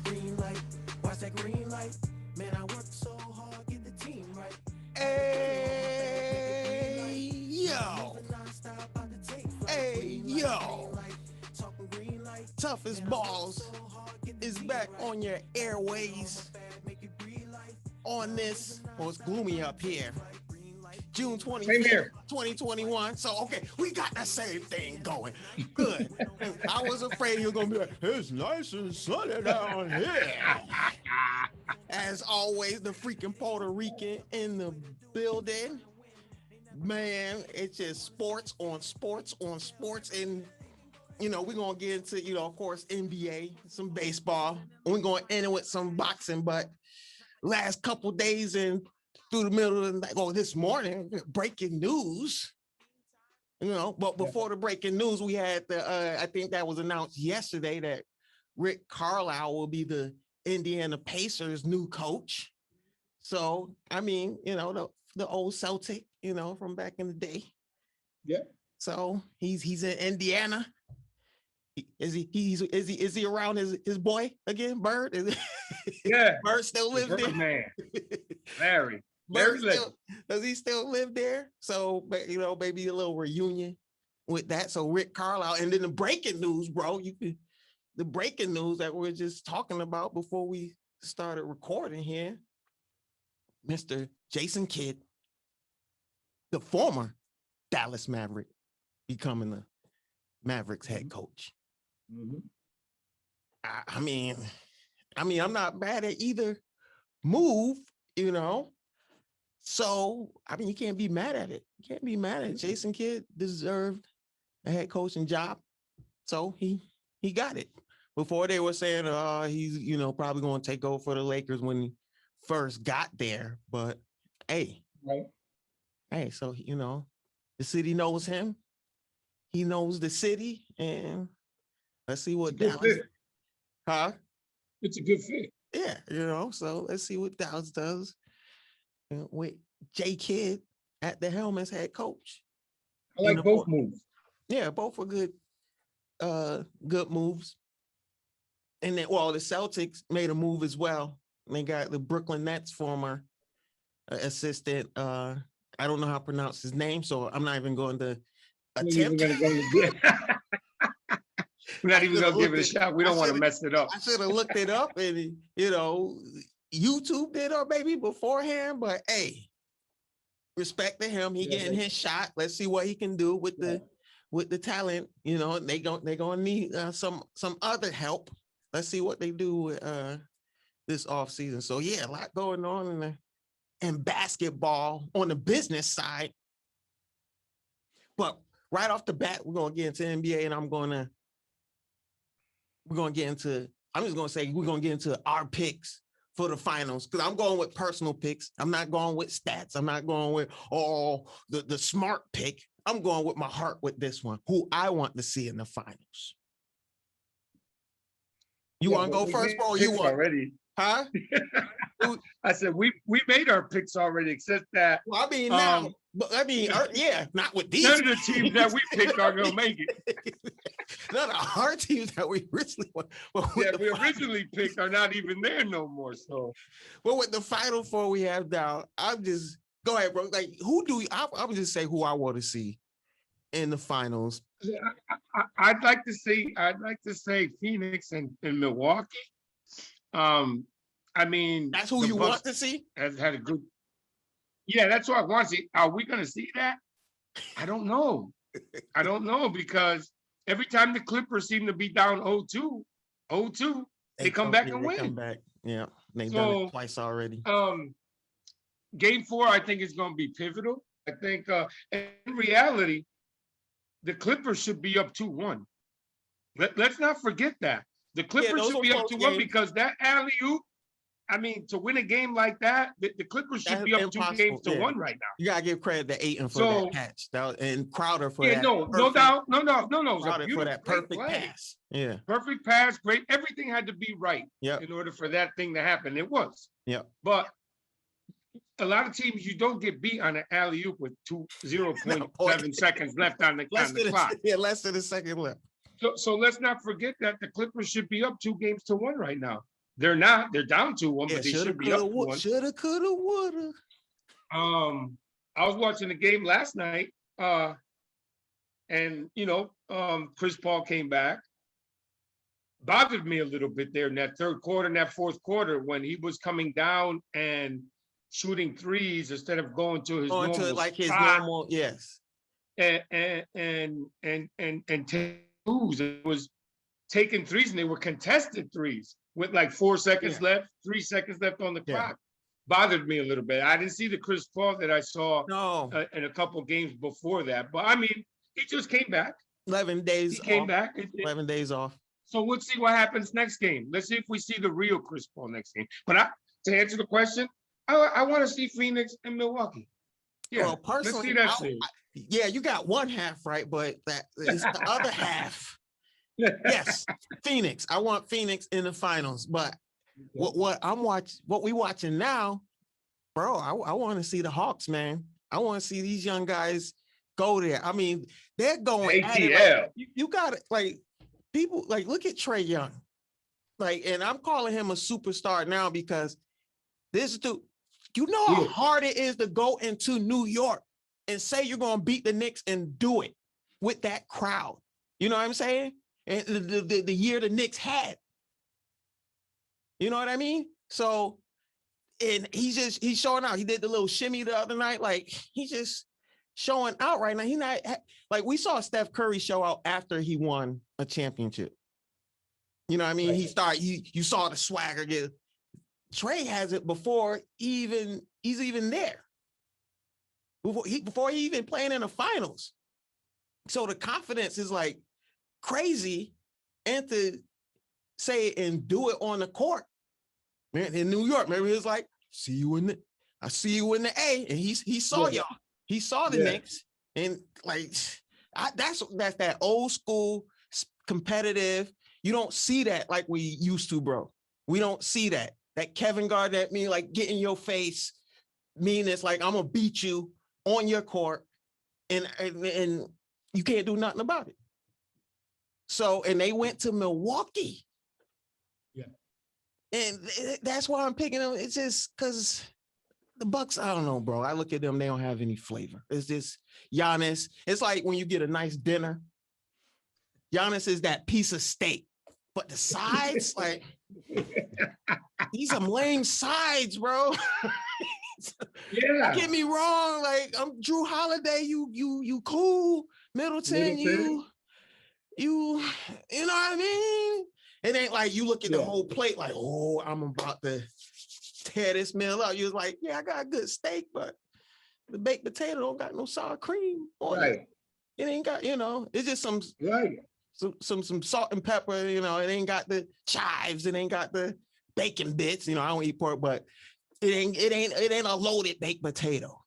Green light, watch that green light. Man, I work so hard, get the team right. Hey, yo. Hey, yo. Toughest Balls is back on your airways on this. Well, it's gloomy up here. June 25th, 2021. So, okay, we got the same thing going. Good. I was afraid you were going to be like, it's nice and sunny down here. As always, the freaking Puerto Rican in the building. Man, it's just sports on sports on sports. And, you know, we're going to get into, you know, of course, NBA, some baseball. We're going to end it with some boxing. But last couple days and through the middle of the night, well, this morning, breaking news, you know, but before the breaking news, we had the, I think that was announced yesterday that Rick Carlisle will be the Indiana Pacers' new coach. So, I mean, you know, the old Celtic, you know, from back in the day. Yeah. So he's in Indiana. Is he around his boy again, Bird? Yeah. Bird still lives there. Man. Larry. Does he still live there? So, you know, maybe a little reunion with that. So Rick Carlisle, and then the breaking news, bro. The breaking news that we're just talking about before we started recording here. Mr. Jason Kidd, the former Dallas Maverick, becoming the Mavericks head coach. Mm-hmm. I mean, I'm not mad at either move, you know. So, I mean, you can't be mad at it. You can't be mad at it. Jason Kidd deserved a head coaching job. So he got it. Before they were saying he's, you know, probably going to take over for the Lakers when he first got there. But hey, so, you know, the city knows him. He knows the city, and let's see what Dallas. Huh? It's a good fit. Yeah, you know, so let's see what Dallas does with J. Kidd at the helm as head coach. I like both moves. Yeah, both were good moves. And then, well, the Celtics made a move as well. They got the Brooklyn Nets former assistant. I don't know how to pronounce his name, so I'm not even going to attempt. We're not even gonna give it a shot. We don't want to mess it up. I should have looked it up and, you know, YouTube it or maybe beforehand. But hey, respect to him. He getting his shot. Let's see what he can do with the talent. You know, they're gonna need some other help. Let's see what they do with this offseason. So yeah, a lot going on in basketball on the business side. But right off the bat, we're gonna get into NBA, and I'm just gonna say we're gonna get into our picks for the finals, because I'm going with personal picks. I'm not going with stats. I'm not going with the smart pick. I'm going with my heart with this one, who I want to see in the finals. You want to go first, bro? You want already? Huh? I said we made our picks already, except that. Well, I mean now, but I mean, yeah, not with these. None of the teams that we picked are gonna make it. None of our teams that we originally originally picked are not even there no more. So, well, with the final four we have now, I'm just go ahead, bro. Like, I would just say who I want to see in the finals. I'd like to say Phoenix and Milwaukee. I mean, that's who you want to see. Has had a good. Yeah, that's what I want to see. Are we going to see that? I don't know. Because every time the Clippers seem to be down 0-2, they come back and win. Come back. Yeah, they've done it twice already. Game 4, I think, is going to be pivotal. I think in reality, the Clippers should be up 2-1. Let's not forget that. The Clippers should be up 2-1 because that alley-oop I mean, to win a game like that, the Clippers should be up 2-1 right now. You gotta give credit to Ayton for that catch, and Crowder for that. No doubt. No. It was Crowder for that perfect pass. Yeah, perfect pass, great. Everything had to be right in order for that thing to happen. It was. Yeah. But a lot of teams, you don't get beat on an alley-oop with 0.7 seconds left on the clock. Yeah, less than a second left. So let's not forget that the Clippers should be up 2-1 right now. They're not. They're down 2-1, but they should be up 1. Shoulda, coulda, woulda. I was watching the game last night, and Chris Paul came back. Bothered me a little bit there in that third quarter, in that fourth quarter, when he was coming down and shooting threes instead of going to his normal, yes. And twos. It was taking threes, and they were contested threes with like 4 seconds left, 3 seconds left on the clock. Bothered me a little bit. I didn't see the Chris Paul that I saw in a couple games before that. But I mean, he just came back. 11 days. He came back. 11 days off. So let's see what happens next game. Let's see if we see the real Chris Paul next game. But to answer the question, I want to see Phoenix and Milwaukee. Yeah, well, personally, let's see that you got one half right, but that is the other half. Yes, Phoenix. I want Phoenix in the finals, but what we watching now, bro, I want to see the Hawks, man. I want to see these young guys go there. I mean, they're going ATL. Like, you got it. Like people, like look at Trae Young, like, and I'm calling him a superstar now because this dude, you know how hard it is to go into New York and say you're going to beat the Knicks and do it with that crowd. You know what I'm saying? And the year the Knicks had. You know what I mean? So, and he's showing out. He did the little shimmy the other night. Like, he's just showing out right now. He's not, like, we saw Steph Curry show out after he won a championship. You know what I mean? Right. You saw the swagger get. Trae has it before he's even there. Before he even playing in the finals. So the confidence is like crazy, and to say it and do it on the court. Man, in New York, maybe he was like, I see you in the A, and he saw y'all. He saw the Knicks, and like that's that old school competitive. You don't see that like we used to, bro. We don't see that. That Kevin Garnett mean like get in your face, mean it's like I'm gonna beat you on your court, and you can't do nothing about it. So, and they went to Milwaukee. Yeah. And that's why I'm picking them. It's just because the Bucks, I don't know, bro. I look at them, they don't have any flavor. It's just Giannis. It's like when you get a nice dinner, Giannis is that piece of steak, but the sides, like, these some lame sides, bro. Don't get me wrong. Like, I'm Drew Holiday, you cool. Middleton, you know what I mean? It ain't like you look at the whole plate like, oh, I'm about to tear this meal up. You was like, yeah, I got a good steak, but the baked potato don't got no sour cream on it. It ain't got, it's just some salt and pepper, it ain't got the chives, it ain't got the bacon bits. I don't eat pork, but it ain't a loaded baked potato.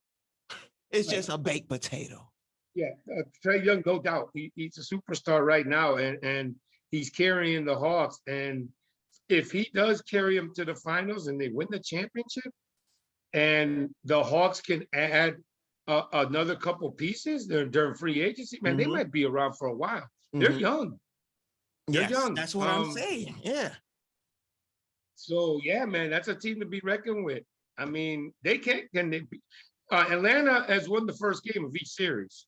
It's just a baked potato. Yeah, Trae Young, no doubt. He's a superstar right now, and he's carrying the Hawks. And if he does carry them to the finals and they win the championship, and the Hawks can add another couple pieces during free agency, man, they might be around for a while. They're young. They're young. That's what I'm saying. Yeah. So yeah, man, that's a team to be reckoned with. I mean, they can they be? Atlanta has won the first game of each series.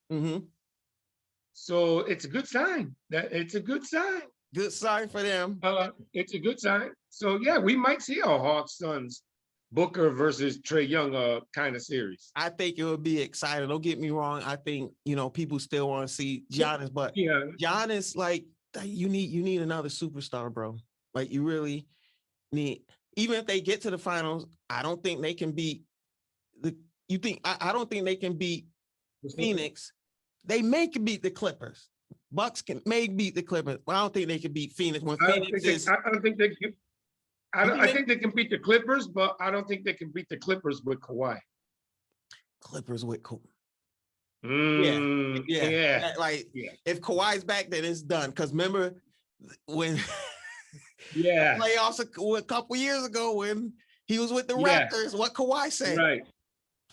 So it's a good sign. It's a good sign. Good sign for them. It's a good sign. So yeah, we might see a Hawks Suns Booker versus Trae Young kind of series. I think it would be exciting. Don't get me wrong. I think people still want to see Giannis, but Giannis, like, you need another superstar, bro. Like, you really need. Even if they get to the finals, I don't think they can beat the. I don't think they can beat Phoenix. They may can beat the Clippers. Bucks may beat the Clippers, but I don't think they can beat Phoenix. I don't think they can. I think they can beat the Clippers, but I don't think they can beat the Clippers with Kawhi. Clippers with Kawhi. Yeah. If Kawhi's back, then it's done. Because remember when playoffs a couple years ago when he was with the Raptors, what Kawhi said? Right.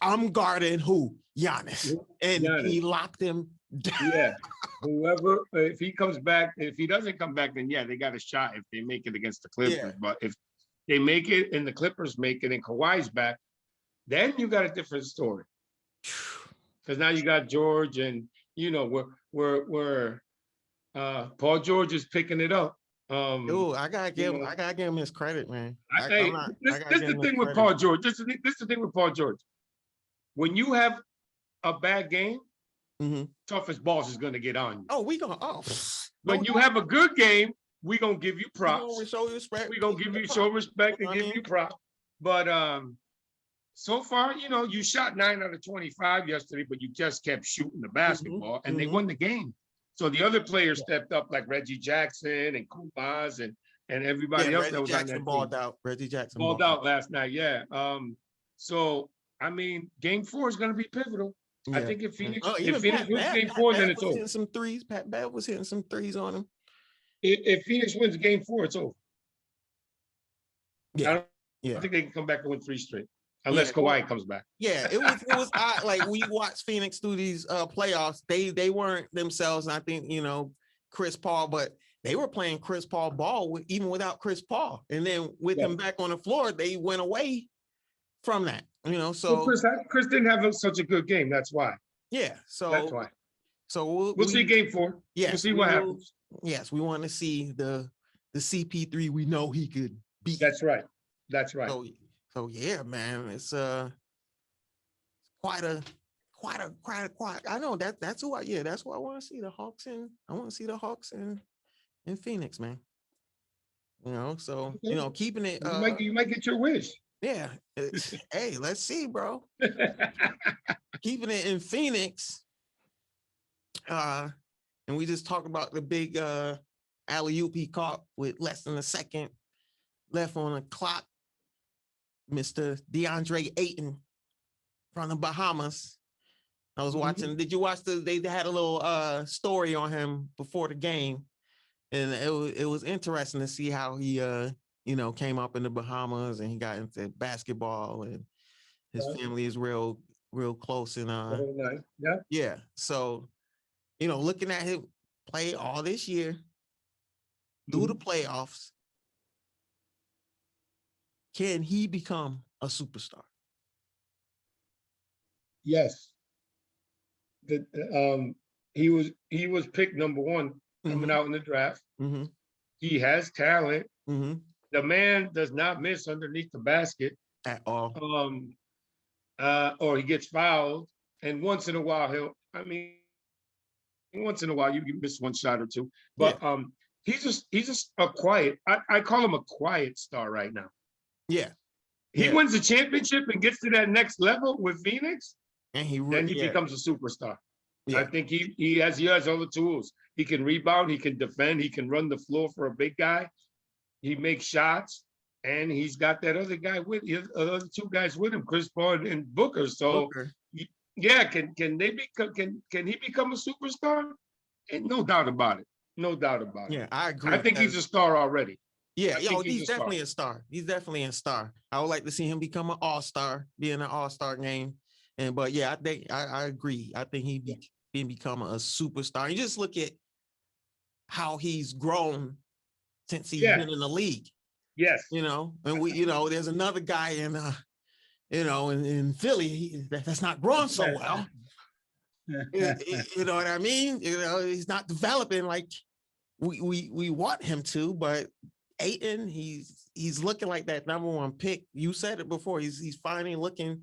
I'm guarding who? Giannis. And he locked him down. Yeah. Whoever, if he comes back, if he doesn't come back, then they got a shot if they make it against the Clippers. Yeah. But if they make it and the Clippers make it and Kawhi's back, then you got a different story. Because now you got George and Paul George is picking it up. I gotta give him his credit, man. This is the thing with Paul George. This is the thing with Paul George. When you have a bad game, toughest boss is gonna get on you. When you have a good game, we gonna give you props. We gonna show respect. We gonna show respect and give you props. But so far, you shot 9 out of 25 yesterday, but you just kept shooting the basketball, and they won the game. So the other players stepped up, like Reggie Jackson and Kumas and everybody else that was on that team. Reggie Jackson balled out last night. Yeah. So I mean, Game 4 is going to be pivotal. Yeah. I think if Phoenix wins Game 4, then it's over. Some threes. Pat Bev was hitting some threes on him. If Phoenix wins Game 4, it's over. Yeah. I don't think they can come back and win 3 straight. Unless Kawhi comes back. Yeah, it was odd. Like we watched Phoenix through these playoffs. They weren't themselves. And I think Chris Paul, but they were playing Chris Paul ball even without Chris Paul. And then with him back on the floor, they went away from that. So Chris didn't have such a good game. That's why. Yeah. So that's why. So we'll see Game 4. Yeah, we'll see what happens. Yes, we want to see the CP3 we know he could beat. That's right. So yeah, man, it's quite a. I know that's who that's what I want to see the Hawks in. I want to see the Hawks in Phoenix, man. So keeping it. You might get your wish. Yeah. Hey, let's see, bro. Keeping it in Phoenix. And we just talked about the big alley-oop he caught with less than a second left on the clock. Mr. DeAndre Ayton from the Bahamas. I was watching. Did you watch they had a little story on him before the game, and it was interesting to see how he came up in the Bahamas and he got into basketball, and his family is real close and yeah. So looking at him play all this year through the playoffs. Can he become a superstar? Yes. He was picked number 1 coming out in the draft. He has talent. The man does not miss underneath the basket at all. Or he gets fouled, and once in a while you can miss one shot or two. But he's just a quiet. I call him a quiet star right now. Yeah. He wins the championship and gets to that next level with Phoenix, and he becomes a superstar. Yeah. I think he has all the tools. He can rebound, he can defend, he can run the floor for a big guy. He makes shots, and he's got that other guy with other 2 guys with him, Chris Paul and Booker. So yeah, can he become a superstar? And no doubt about it. Yeah, I agree. I think he's a star already. Yeah, he's definitely a star. He's definitely a star. I would like to see him become an all-star, be in an all-star game. But yeah, I think I agree. I think he become a superstar. You just look at how he's grown since he's been in the league. Yes. And we, there's another guy in in Philly that's not growing so well. You know what I mean? He's not developing like we want him to, but Ayton, he's looking like that number 1 pick. You said it before. He's finally looking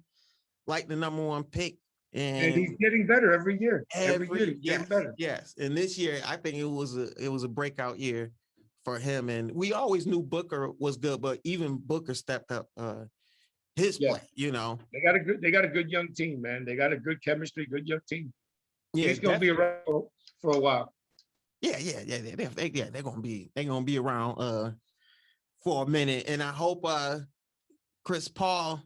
like the number 1 pick, and he's getting better every year. Every year he's getting better. Yes, and this year I think it was a breakout year for him. And we always knew Booker was good, but even Booker stepped up his play. They got a good young team, man. They got a good chemistry, good young team. Yeah, he's gonna be around for a while. Yeah. They're gonna be around for a minute, and I hope Chris Paul,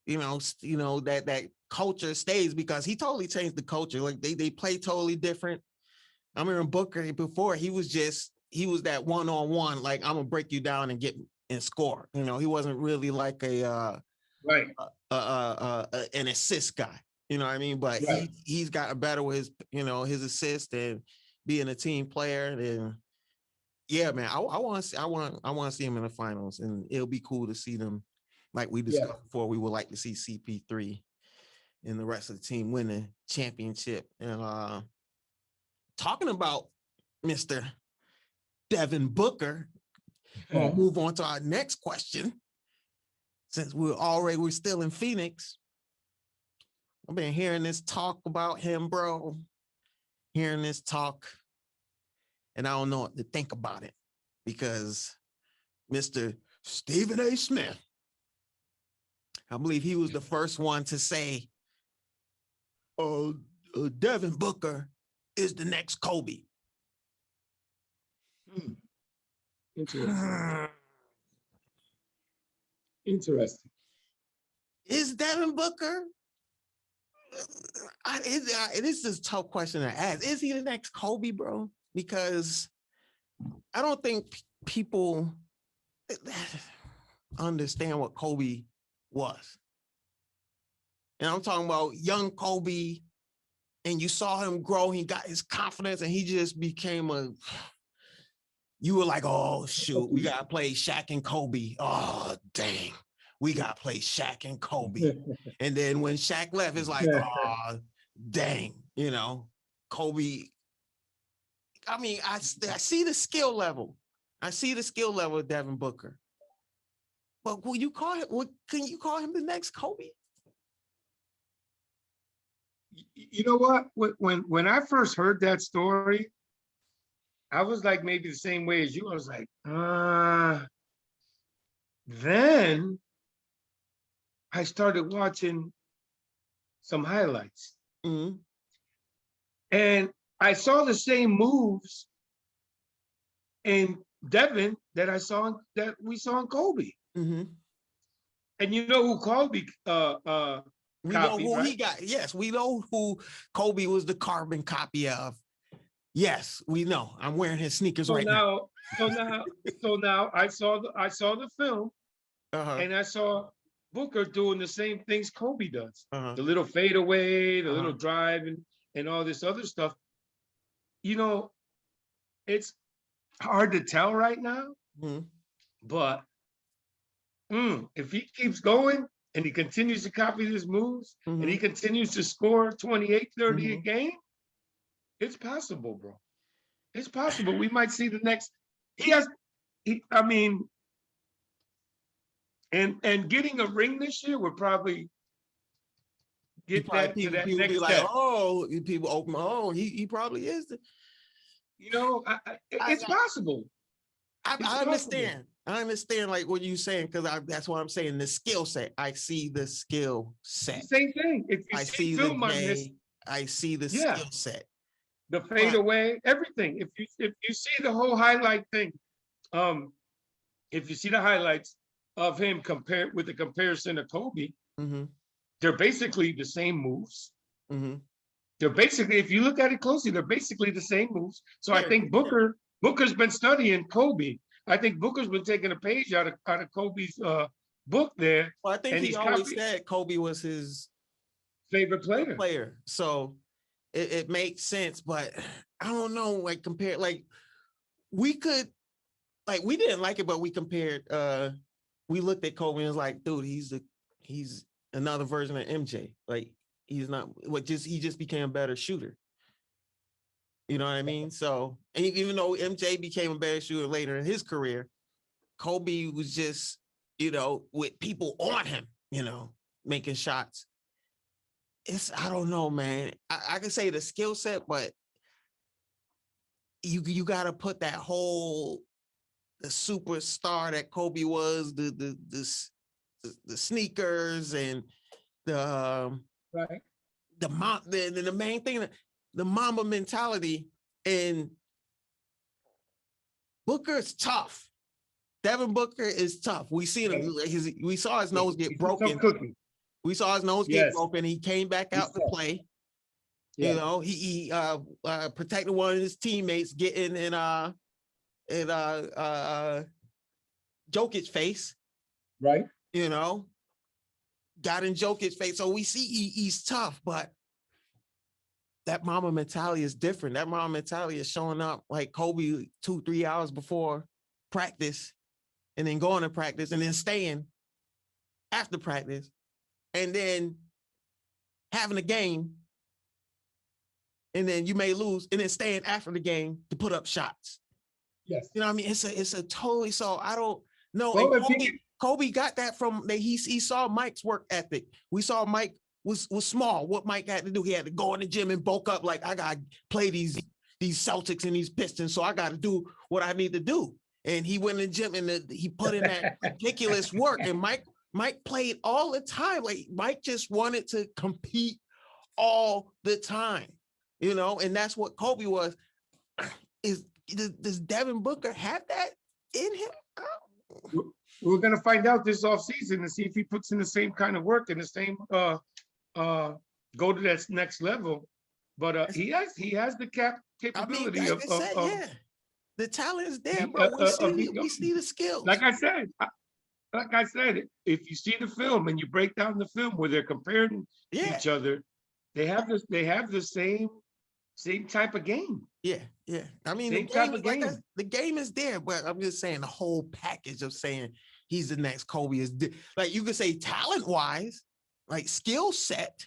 that culture stays, because he totally changed the culture. Like they play totally different. I remember Booker before, he was that one-on-one, like I'm gonna break you down and get and score. He wasn't really like an assist guy. You know what I mean? But Right. he's gotten better with his assist and being a team player. And yeah, man, I want to see him in the finals, and it'll be cool to see them. Like we discussed before, we would like to see CP3 and the rest of the team win the championship. And talking about Mr. Devin Booker, we'll move on to our next question. Since we're still in Phoenix, I've been hearing this talk about him, bro. Hearing this talk, and I don't know what to think about it, because Mr. Stephen A. Smith, I believe he was the first one to say, Devin Booker is the next Kobe. Interesting. Interesting. Is Devin Booker? It is a tough question to ask. Is he the next Kobe, bro? Because I don't think people understand what Kobe was. And I'm talking about young Kobe, and you saw him grow. He got his confidence, and he just became you were like, oh, shoot, we got to play Shaq and Kobe. Oh, dang. We got to play Shaq and Kobe. And then when Shaq left, it's like, oh, dang, Kobe. I mean, I see the skill level. I see the skill level of Devin Booker. But can you call him the next Kobe? You know what? When I first heard that story, I was like maybe the same way as you. I was like, then I started watching some highlights. Mm-hmm. And I saw the same moves in Devin that we saw in Kobe. Mm-hmm. And you know who Kobe we copied, know who right? he got. Yes, we know who Kobe was the carbon copy of. Yes, we know. I'm wearing his sneakers now. So now I saw the film, and I saw Booker doing the same things Kobe does. The little fadeaway, the little drive, and all this other stuff. It's hard to tell right now, but if he keeps going and he continues to copy his moves and he continues to score 28, 30 a game, it's possible, bro. It's possible. We might see the next. And getting a ring this year would probably get that to that next step. Like, oh, people open. Oh, he probably is. It's possible. I understand. I understand like what you're saying, because that's what I'm saying. The skill set. I see the skill set. Same thing. If you see film on this, I see the skill set. The fadeaway, everything. If you see the whole highlight thing, if you see the highlights of him compared with the comparison to Kobe, they're basically the same moves. They're basically, if you look at it closely, they're basically the same moves. So I think Booker's been studying Kobe. I think Booker's been taking a page out of Kobe's book there. Well, I think he always said Kobe was his favorite player. So it makes sense, but I don't know, like compared, like we didn't like it, but we compared, we looked at Kobe and was like, dude, he's another version of MJ. Like he just became a better shooter. You know what I mean? So, and even though MJ became a better shooter later in his career, Kobe was just, with people on him, making shots. I don't know, man. I can say the skill set, but you got to put that the superstar that Kobe was, the sneakers and the main thing, the Mamba mentality. And Booker's tough. Devin Booker is tough. We seen him. We saw his nose get broken. We saw his nose get broken. He came back out to play. You know, he protected one of his teammates getting in Jokic's face. Right. You know, got in Jokic's face. So we see he's tough, but that mama mentality is different. That mama mentality is showing up like Kobe 2-3 hours before practice and then going to practice and then staying after practice and then having a game and then you may lose and then staying after the game to put up shots. Yes. You know what I mean? It's a totally, so I don't know. Well, And Kobe got that from, he saw Mike's work ethic. We saw Mike was small. What Mike had to do, he had to go in the gym and bulk up. Like, I got to play these Celtics and these Pistons, so I got to do what I need to do. And he went in the gym and he put in that ridiculous work. And Mike played all the time. Like, Mike just wanted to compete all the time, you know? And that's what Kobe was. Does Devin Booker have that in him? We're going to find out this offseason and see if he puts in the same kind of work and the same go to that next level. But he has the capability of the talent is there, bro. We see the skills. Like I said, if you see the film and you break down the film where they're comparing each other, they have the same type of game. Yeah. I mean, the game is there, but I'm just saying the whole package of saying he's the next Kobe is like, you could say talent-wise, like skill set.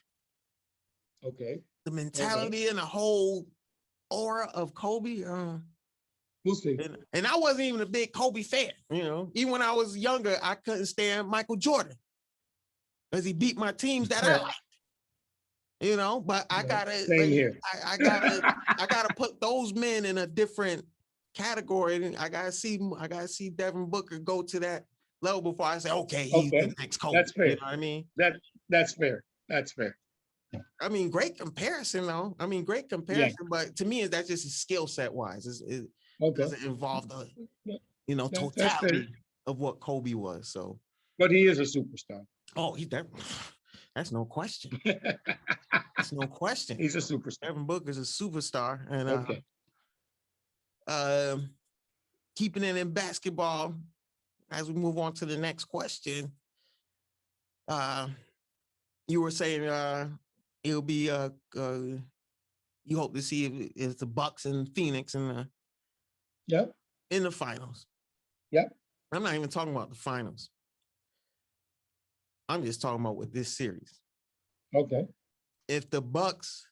Okay. The mentality and the whole aura of Kobe. We'll see. And I wasn't even a big Kobe fan, you know. Even when I was younger, I couldn't stand Michael Jordan because he beat my teams that I liked. You know, but I gotta I gotta put those men in a different category. And I gotta see Devin Booker go to that level before I say, okay, he's the next Kobe. That's fair. You know what I mean? That's fair. That's fair. I mean, great comparison, though. But to me, that's just skill set wise. It doesn't involve the totality of what Kobe was. So, but he is a superstar. Oh, that's no question. That's no question. He's a superstar. Devin Booker's a superstar. And keeping it in basketball, as we move on to the next question, you were saying it'll be you hope to see if the Bucks and Phoenix in the finals. Yep. I'm not even talking about the finals. I'm just talking about with this series. Okay. If the Bucks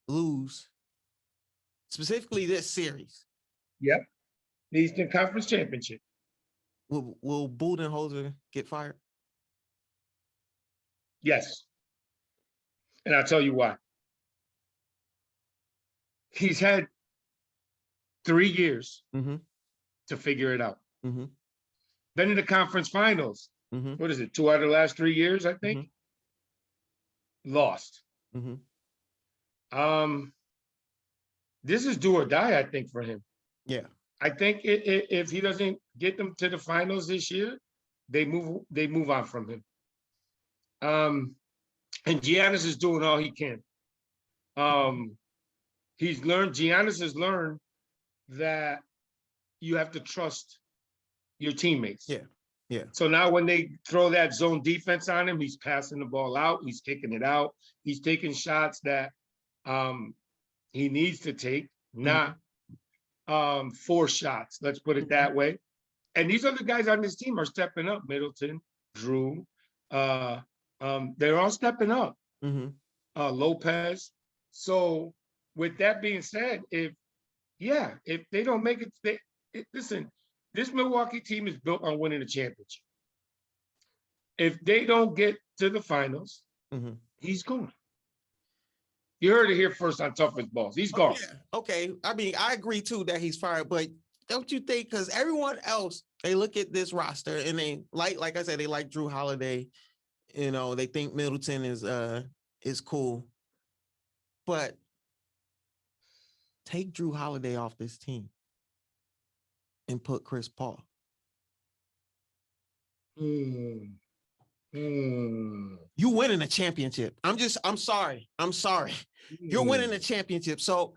lose, specifically this series. Yep. The Eastern Conference Championship. Will Budenholzer get fired? Yes. And I'll tell you why. He's had 3 years to figure it out. Mm-hmm. Then in the conference finals, what is it? 2 out of the last 3 years, I think. Lost. This is do or die, I think, for him. Yeah. I think if he doesn't get them to the finals this year, they move on from him. And Giannis is doing all he can. Giannis has learned that you have to trust your teammates. Yeah. So now when they throw that zone defense on him, he's passing the ball out, he's kicking it out, he's taking shots that he needs to take, not 4 shots, let's put it that way. And these other guys on this team are stepping up. Middleton, Drew, they're all stepping up. Lopez. So with that being said, if they don't make it, listen, this Milwaukee team is built on winning a championship. If they don't get to the finals, he's gone. You heard it here first on Toughest Balls. He's gone. Yeah. Okay. I mean, I agree too that he's fired, but don't you think, because everyone else, they look at this roster and they like I said, they like Drew Holiday. You know, they think Middleton is cool. But take Drew Holiday off this team and put Chris Paul. Hmm. Hmm. You winning a championship. I'm sorry. You're winning a championship. So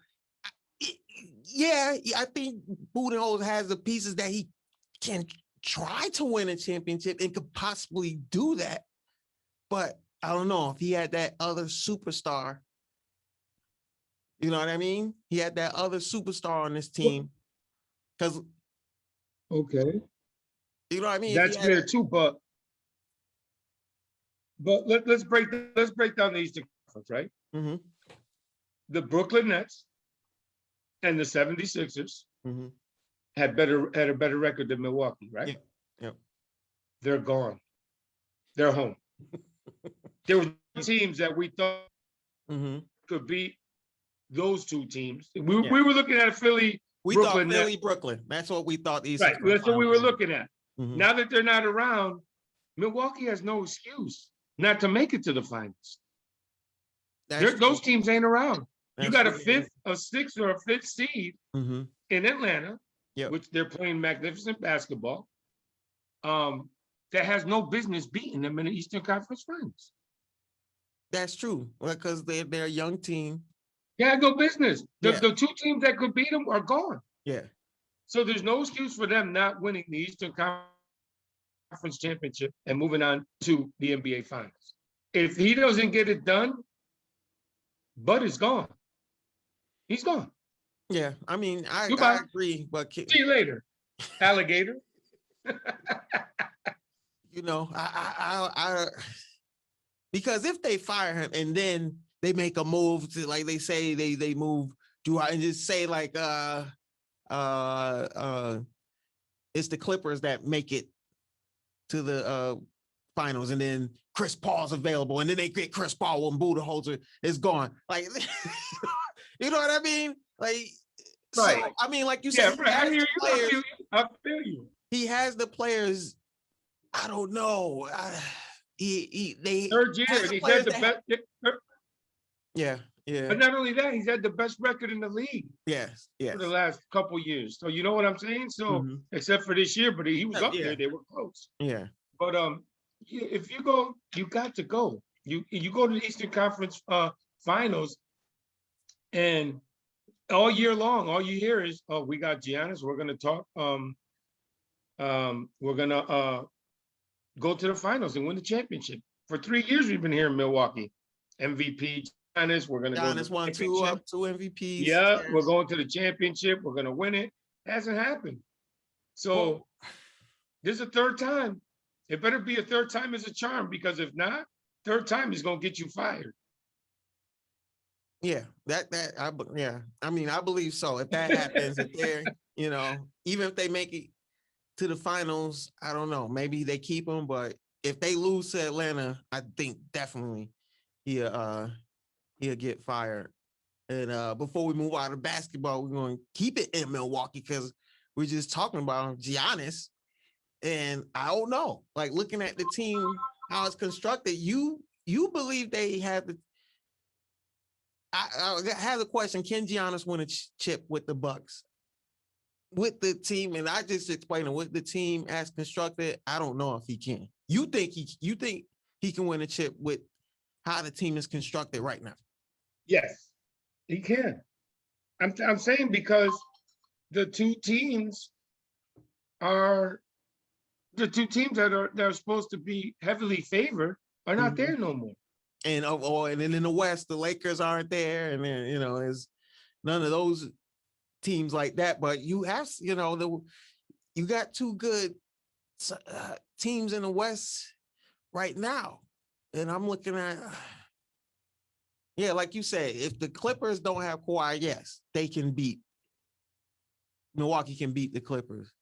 yeah, I think Budenholzer has the pieces that he can try to win a championship and could possibly do that. But I don't know if he had that other superstar. You know what I mean? He had that other superstar on this team. Because Okay. you know what I mean? That's fair too, but let's break down the Eastern Conference, right? Mm-hmm. The Brooklyn Nets and the 76ers Mm-hmm. had a better record than Milwaukee, right? Yeah. Yep. They're gone. They're home. There were teams that we thought could beat those two teams. We were looking at Philly. We Brooklyn, thought Philly, Brooklyn. That's what we thought. Right. That's what we were looking at. Now that they're not around, Milwaukee has no excuse not to make it to the finals. Those teams ain't around. You got a fifth, a sixth, or a fifth seed in Atlanta, which they're playing magnificent basketball, that has no business beating them in the Eastern Conference Finals. That's true, because they're a young team. Yeah, no business. The two teams that could beat them are gone. Yeah. So there's no excuse for them not winning the Eastern Conference Championship and moving on to the NBA Finals. If he doesn't get it done, Bud is gone. He's gone. Yeah, I mean, I agree, but see you later, alligator. You know, I because if they fire him and then they make a move to, like they say they move and just say like it's the Clippers that make it to the finals, and then Chris Paul's available, and then they get Chris Paul when Budenholzer is gone. Like, you know what I mean? Like, right. So, I mean, like you said, right. I hear you. I feel you. He has the players. I don't know. They third year, and he's had the best. Yeah. But not only that, he's had the best record in the league. Yes. For the last couple years. So you know what I'm saying? So except for this year, but he was up there. They were close. Yeah. But if you go, you got to go. You go to the Eastern Conference Finals, and all year long, all you hear is, "Oh, we got Giannis. We're gonna talk. We're gonna go to the finals and win the championship." For 3 years, we've been here in Milwaukee. MVP Giannis. We're gonna go. Giannis won two MVPs. Yeah, we're going to the championship. We're gonna win it. Hasn't happened. So this is a third time. It better be a third time as a charm, because if not, third time is gonna get you fired. Yeah, I mean, I believe so. If that happens, if they're, you know, even if they make it to the finals, I don't know. Maybe they keep him, but if they lose to Atlanta, I think definitely he'll get fired. And before we move out of basketball, we're going to keep it in Milwaukee because we're just talking about Giannis. And I don't know, like looking at the team, how it's constructed, you believe they have the. I have a question. Can Giannis win a chip with the Bucks? With the team, and I just explained it, with the team as constructed, I don't know if he can. You think he can win a chip with how the team is constructed right now? Yes, he can. I'm saying because the two teams that are supposed to be heavily favored are not there no more. And then in the West, the Lakers aren't there, and then there's none of those teams like that. But you have, you got two good teams in the West right now, and I'm looking at, like you said, if the Clippers don't have Kawhi, yes, they can beat. Milwaukee can beat the Clippers,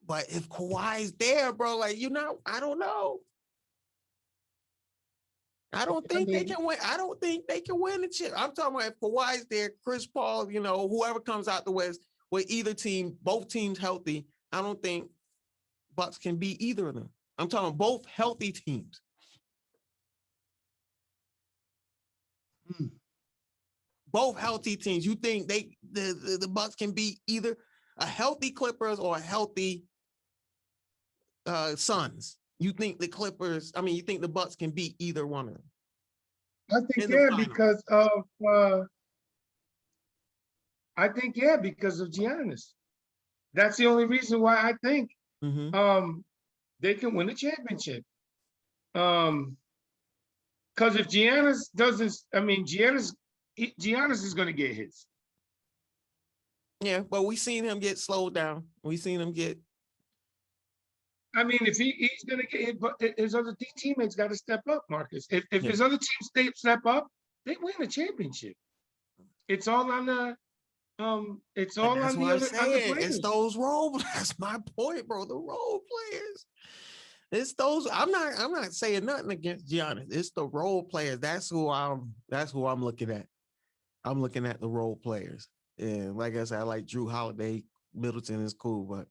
but if Kawhi's there, bro, like I don't know. I don't think they can win. I don't think they can win the chip. I'm talking about if Kawhi's there, Chris Paul, whoever comes out the West with either team, both teams healthy. I don't think Bucks can beat either of them. I'm talking both healthy teams. Both healthy teams. You think the Bucks can beat either a healthy Clippers or a healthy Suns? You think the Clippers? I mean, you think the Bucks can beat either one of them? I think because of Giannis. That's the only reason why I think they can win the championship. Because if Giannis doesn't, I mean, Giannis is going to get his. Yeah, but we seen him get slowed down. We seen him get. I mean, if he's going to get hit, but his other teammates got to step up, Marcus. If his other teams step up, they win the championship. It's all on the. It's all on the other players. It's those role. That's my point, bro. The role players. It's those. I'm not saying nothing against Giannis. It's the role players. That's who I'm looking at. I'm looking at the role players. And like I said, I like Drew Holiday. Middleton is cool, but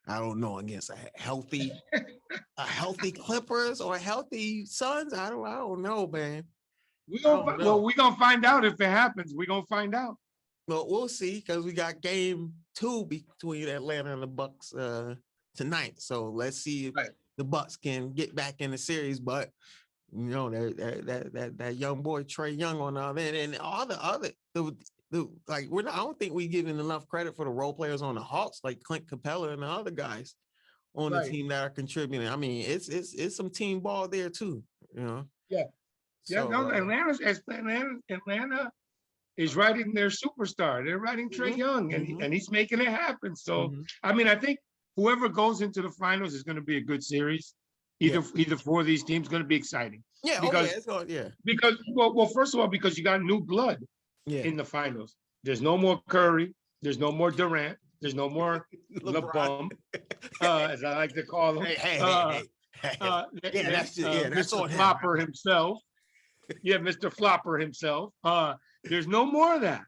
I don't know against a healthy Clippers or a healthy Suns. I don't know, man. We're gonna find out if it happens. We're gonna find out. Well, we'll see, because we got game 2 between Atlanta and the Bucks tonight. So let's see if the Bucks can get back in the series. But you know, that young boy Trae Young on the other end, and all the other I don't think we giving enough credit for the role players on the Hawks, like Clint Capella and the other guys on the team that are contributing. I mean, it's some team ball there too, you know. Yeah. So, Atlanta is writing their superstar. They're writing Trae Young, and he's making it happen. So, I mean, I think whoever goes into the finals is going to be a good series. Either four of these teams going to be exciting. Yeah, because first of all, because you got new blood in the finals. There's no more Curry. There's no more Durant. There's no more LeBron, as I like to call him. That's Mr. Flopper himself. Yeah, Mr. Flopper himself. There's no more of that.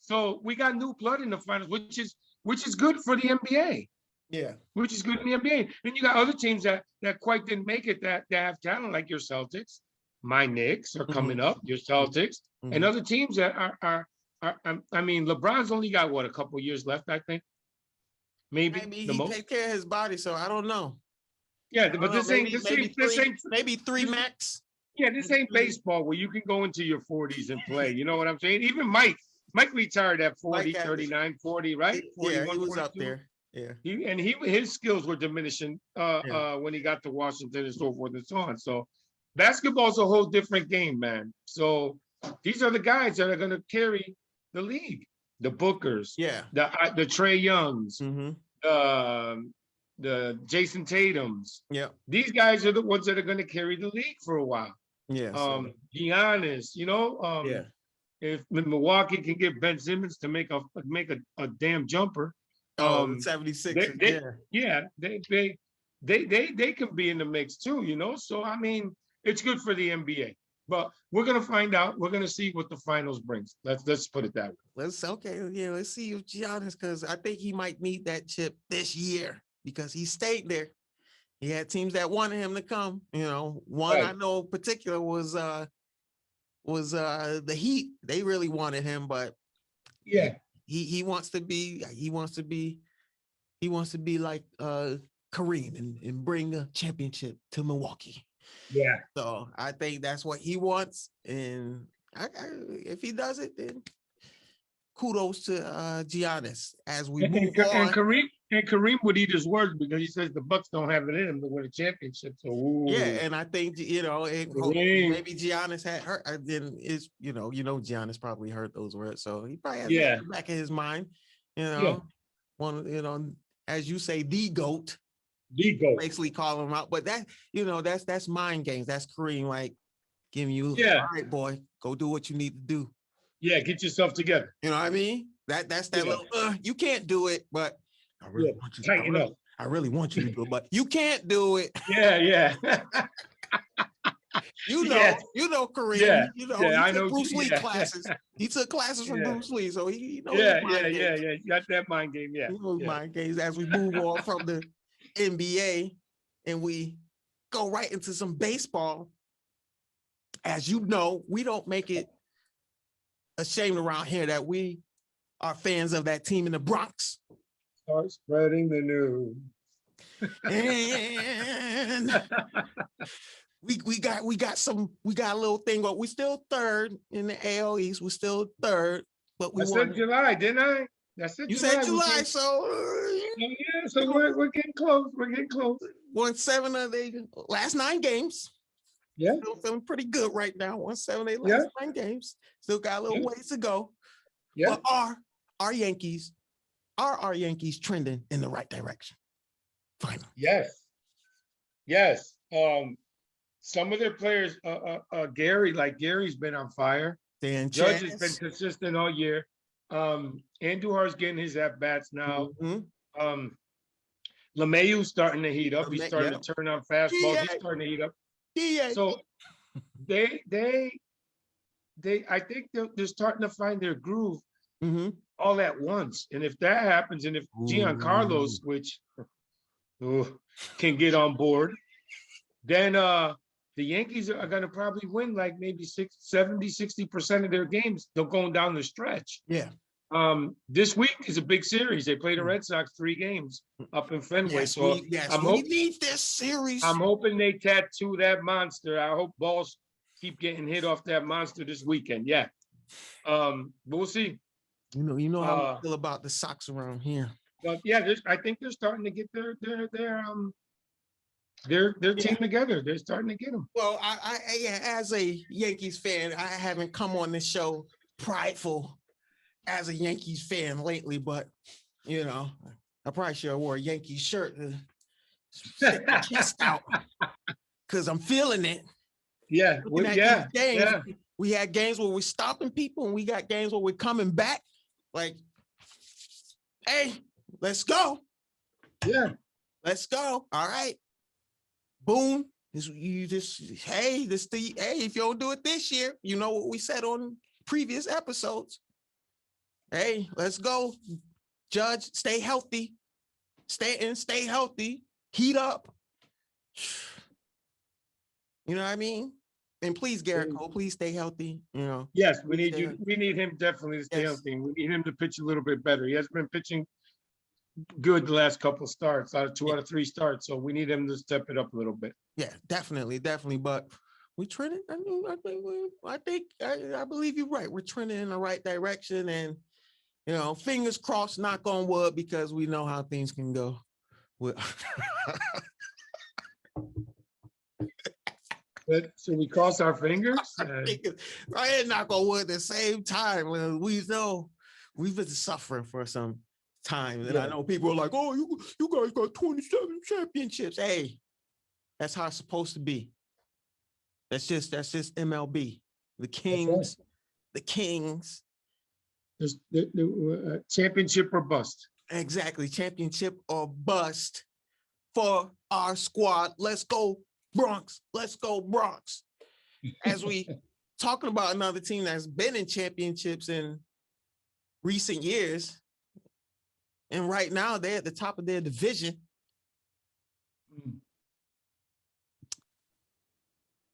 So we got new blood in the finals, which is good for the NBA. Yeah, which is good in the NBA. And you got other teams that quite didn't make it that have talent, like your Celtics. My Knicks are coming up. Your Celtics and other teams that are. I mean, LeBron's only got a couple years left, I think. Maybe he take care of his body, so I don't know. Yeah, but this ain't maybe 3 max. Yeah, this ain't baseball where you can go into your 40s and play. You know what I'm saying? Even Mike retired at 40, 39, 40, right? 41, he was 42. up there. Yeah. His skills were diminishing when he got to Washington and so forth and so on. So basketball's a whole different game, man. So these are the guys that are going to carry the league. The Bookers, the Trae Youngs, the Jason Tatums. Yeah. These guys are the ones that are going to carry the league for a while. Yeah. Giannis, if Milwaukee can get Ben Simmons to make a damn jumper. 76. They can be in the mix too, you know. So I mean, it's good for the NBA. But we're gonna find out. We're gonna see what the finals brings. Let's put it that way. Let's see if Giannis, because I think he might need that chip this year because he stayed there. He had teams that wanted him to come. You know, one I know in particular was the Heat. They really wanted him, but he wants to be like Kareem and bring a championship to Milwaukee. Yeah. So I think that's what he wants, and if he does it, then kudos to Giannis as we move on. And Kareem would eat his words because he says the Bucks don't have it in him to win a championship. So and I think maybe Giannis had hurt. Then Giannis probably heard those words, so he probably has that in the back of his mind. As you say, the GOAT. Basically call him out, but that's mind games. That's Kareem, like giving you, all right, boy, go do what you need to do. Yeah, get yourself together. You know what I mean? That's that little. You can't do it, but I really want you. Tighten up. I really want you to do it, but you can't do it. Yeah. You know Kareem. I know Bruce Lee classes. He took classes from Bruce Lee, so he knows. You got that mind game. Yeah, mind games as we move on from the NBA and we go right into some baseball. As you know, we don't make it ashamed around here that we are fans of that team in the Bronx. Start spreading the news. And we got a little thing, but we still third in the AL East. We're still third, but we I said won. July, didn't I? I said You July. said July, so Yeah, so we're getting close. We're getting close. won 7 of the last 9 games. Yeah. Still feeling pretty good right now. Won 7 of the Yeah. last 9 games. Still got a little Yeah. ways to go. Yeah. But our Yankees, are our Yankees trending in the right direction? Finally. Yes. Yes. Some of their players, Gary's been on fire. Judge has been consistent all year. Andujar's getting his at bats now. Mm-hmm. LeMahieu's starting to heat up. He's starting to turn on fastballs. He's starting to heat up. So they I think they're starting to find their groove all at once. And if that happens, and if Giancarlo, which can get on board, then the Yankees are going to probably win like maybe 60% of their games. They're going down the stretch. Yeah. This week is a big series. They play the Red Sox 3 games up in Fenway. Yes, so we need this series. I'm hoping they tattoo that monster. I hope balls keep getting hit off that monster this weekend. Yeah. We'll see. You know how I feel about the Sox around here. But yeah, I think they're starting to get their team together. They're starting to get them. Well, I as a Yankees fan, I haven't come on this show prideful as a Yankees fan lately, but you know, I probably should have wore a Yankees shirt to stick my chest out because I'm feeling it. Yeah, games, we had games where we're stopping people, and we got games where we're coming back. Like, hey, let's go. Yeah, let's go. All right. Boom. If you don't do it this year, you know what we said on previous episodes. Hey, let's go. Judge, stay healthy. Stay healthy. Heat up. You know what I mean? And please, Garrett Cole, please stay healthy. You know. Yes, we need you. We need him definitely to stay healthy. We need him to pitch a little bit better. He has been pitching good the last couple of starts, out of 3 starts. So we need him to step it up a little bit. Yeah, definitely. But we trending. I believe you're right. We're trending in the right direction, and you know, fingers crossed, knock on wood, because we know how things can go. So we cross our fingers. Right, and knock on wood at the same time. We know we've been suffering for some time, and I know people are like, "Oh, you guys got 27 championships." Hey, that's how it's supposed to be. That's just MLB. The Kings, the Kings. There's the championship or bust. Exactly, championship or bust for our squad. Let's go Bronx. Let's go Bronx. As we talking about another team that's been in championships in recent years, and right now they're at the top of their division.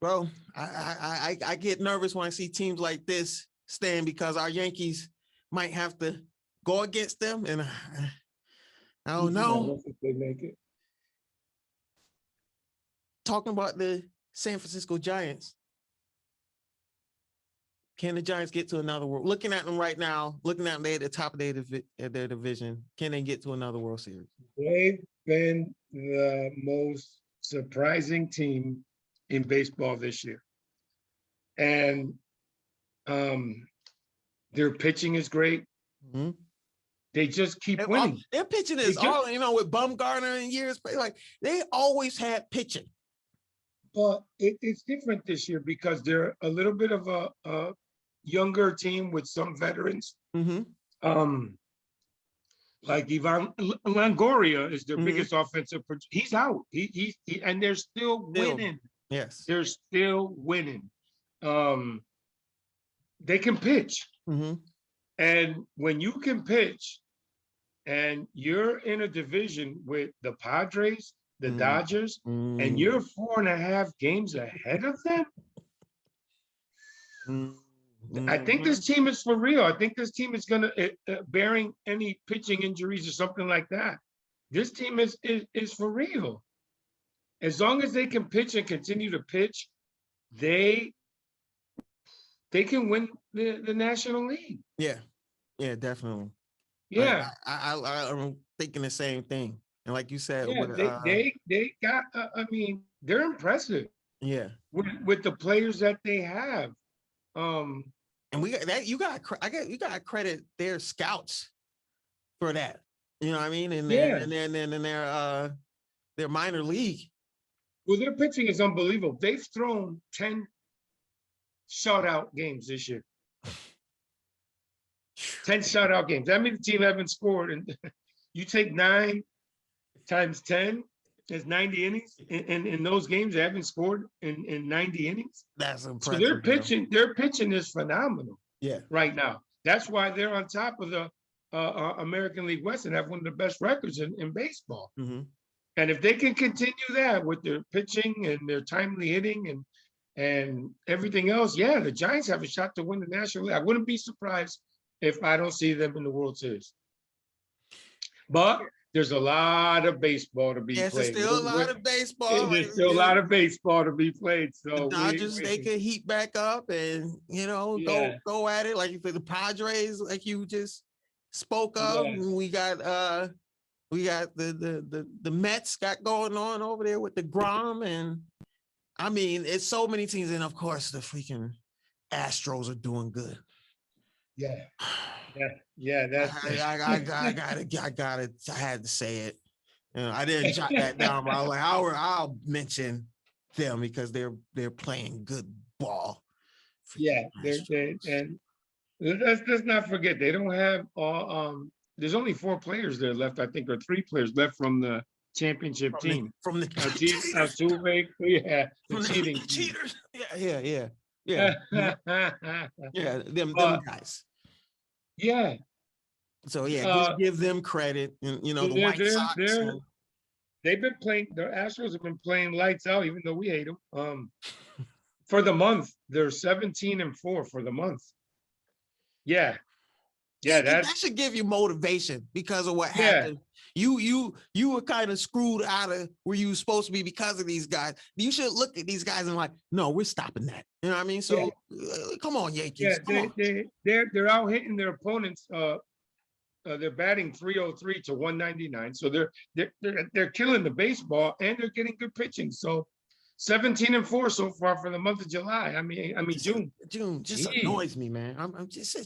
Bro, I get nervous when I see teams like this stand, because our Yankees might have to go against them, and I don't know if they make it. Talking about the San Francisco Giants. Can the Giants get to another world? Looking at them right now, looking at them, they're at the top of their division. Can they get to another World Series? They've been the most surprising team in baseball this year. And their pitching is great. Mm-hmm. They just keep winning. Their pitching is all, with Bumgarner and years, like they always had pitching. But it's different this year because they're a little bit of a younger team with some veterans. Mm-hmm. Like Ivan Longoria is their biggest offensive. He's out. He and they're still winning. Yes, they're still winning. They can pitch, and when you can pitch, and you're in a division with the Padres, the Dodgers, and you're 4.5 games ahead of them. I think this team is for real. I think this team is gonna, bearing any pitching injuries or something like that, This team is for real. As long as they can pitch and continue to pitch, they can win the National League. Yeah, definitely. Yeah, I'm thinking the same thing. And like you said, yeah, they got. I mean, they're impressive. Yeah, with the players that they have. And we got that. You got to credit their scouts for that. You know what I mean? And their minor league. Well, their pitching is unbelievable. They've thrown 10 shutout games this year. 10 shutout games. That means the team haven't scored. And you take 9 times 10, there's 90 innings. In those games, they haven't scored in 90 innings. That's impressive. So their pitching is phenomenal. Yeah. Right now. That's why they're on top of the American League West and have one of the best records in baseball. Mm-hmm. And if they can continue that with their pitching and their timely hitting and everything else, yeah, the Giants have a shot to win the National League. I wouldn't be surprised if I don't see them in the World Series. But there's a lot of baseball to be played. There's still a lot of baseball. There's still a lot of baseball to be played. So the Dodgers, they could heat back up and go at it like the Padres, like you just spoke of. Yeah. We got the Mets got going on over there with the Grom, and I mean it's so many teams, and of course the freaking Astros are doing good. Yeah. That's I had to say it. You know, I didn't jot that down, but I was like, I'll mention them because they're playing good ball. Yeah, and let's not forget they don't have there's only 4 players there left, I think, or 3 players left from the championship team. From the Altuve, yeah, the cheating cheaters. Yeah. Yeah, them guys. Yeah. So just give them credit. And the White Sox. They've been playing. The Astros have been playing lights out, even though we hate them. For the month, they're 17-4 for the month. Yeah. That should give you motivation because of what happened. You were kind of screwed out of where you were supposed to be because of these guys. You should look at these guys and like, no, we're stopping that. You know what I mean? So come on, Yankees. Yeah, they're out hitting their opponents. They're batting 303 to 199. So they're killing the baseball and they're getting good pitching. So 17-4 so far for the month of July. I mean June. June just annoys me, man. I'm just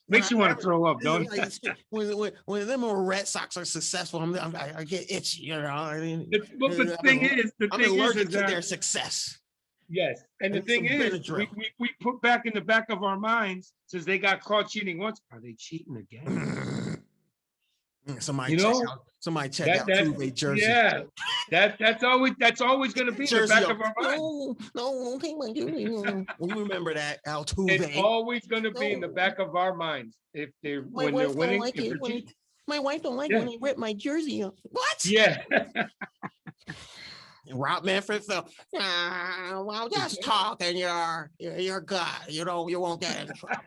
makes you want to throw up, don't it? When them Red Sox are successful, I get itchy, you know. I mean, but the thing is allergic to their success. Yes, and the thing is, we put back in the back of our minds, since they got caught cheating once, are they cheating again? Somebody check out Altuve jersey. Yeah, that's always going to be in the back of our minds. No, don't take my jersey. We remember that Altuve. It's always going to be in the back of our minds when they're winning. My wife don't like when they rip my jersey up. What? Yeah. Rob Manfred felt, well, just talk and you're good. You won't get in trouble.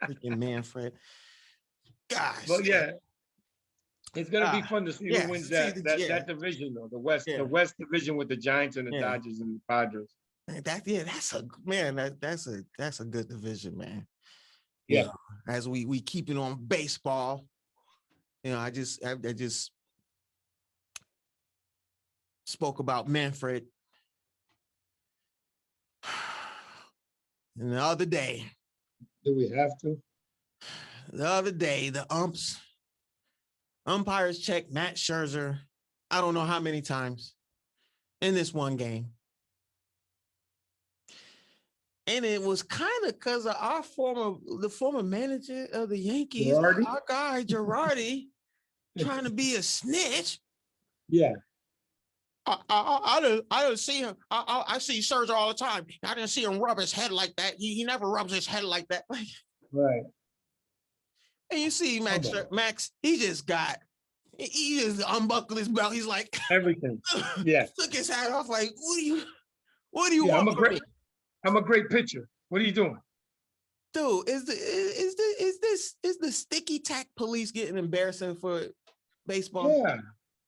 Freaking Manfred. Gosh. Well, yeah. It's gonna be fun to see who wins that division, though. The West Division with the Giants and the Dodgers and the Padres. That's a good division, man. Yeah. You know, as we keep it on baseball, I just spoke about Manfred. And the other day. Do we have to? The other day, the umpires checked Matt Scherzer, I don't know how many times in this one game. And it was kind of because of the former manager of the Yankees, our guy Girardi, trying to be a snitch. Yeah. I didn't see him. I see Scherzer all the time. I didn't see him rub his head like that. He never rubs his head like that. Right. And you see Max, he just unbuckled his belt. He's like everything. Yeah. Took his hat off. Like, what do you want from me? I'm a great pitcher. What are you doing? Dude, is the sticky tack police getting embarrassing for baseball.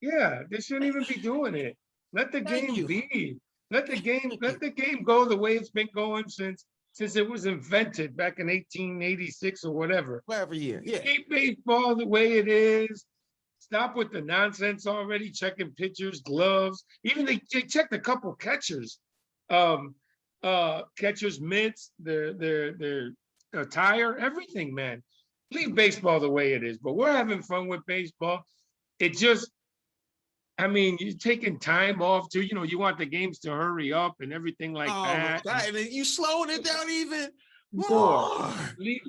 Yeah. They shouldn't even be doing it. Let the game be. Let the game go the way it's been going since it was invented back in 1886 or whatever. Whatever year. Yeah. Keep baseball the way it is. Stop with the nonsense already, checking pitchers, gloves. Even they checked a couple catchers. Catchers' mitts, their attire, everything, man. Leave baseball the way it is. But we're having fun with baseball. It just, I mean, you're taking time off too. You know, you want the games to hurry up and everything like that. My God. And you slowing it down even more.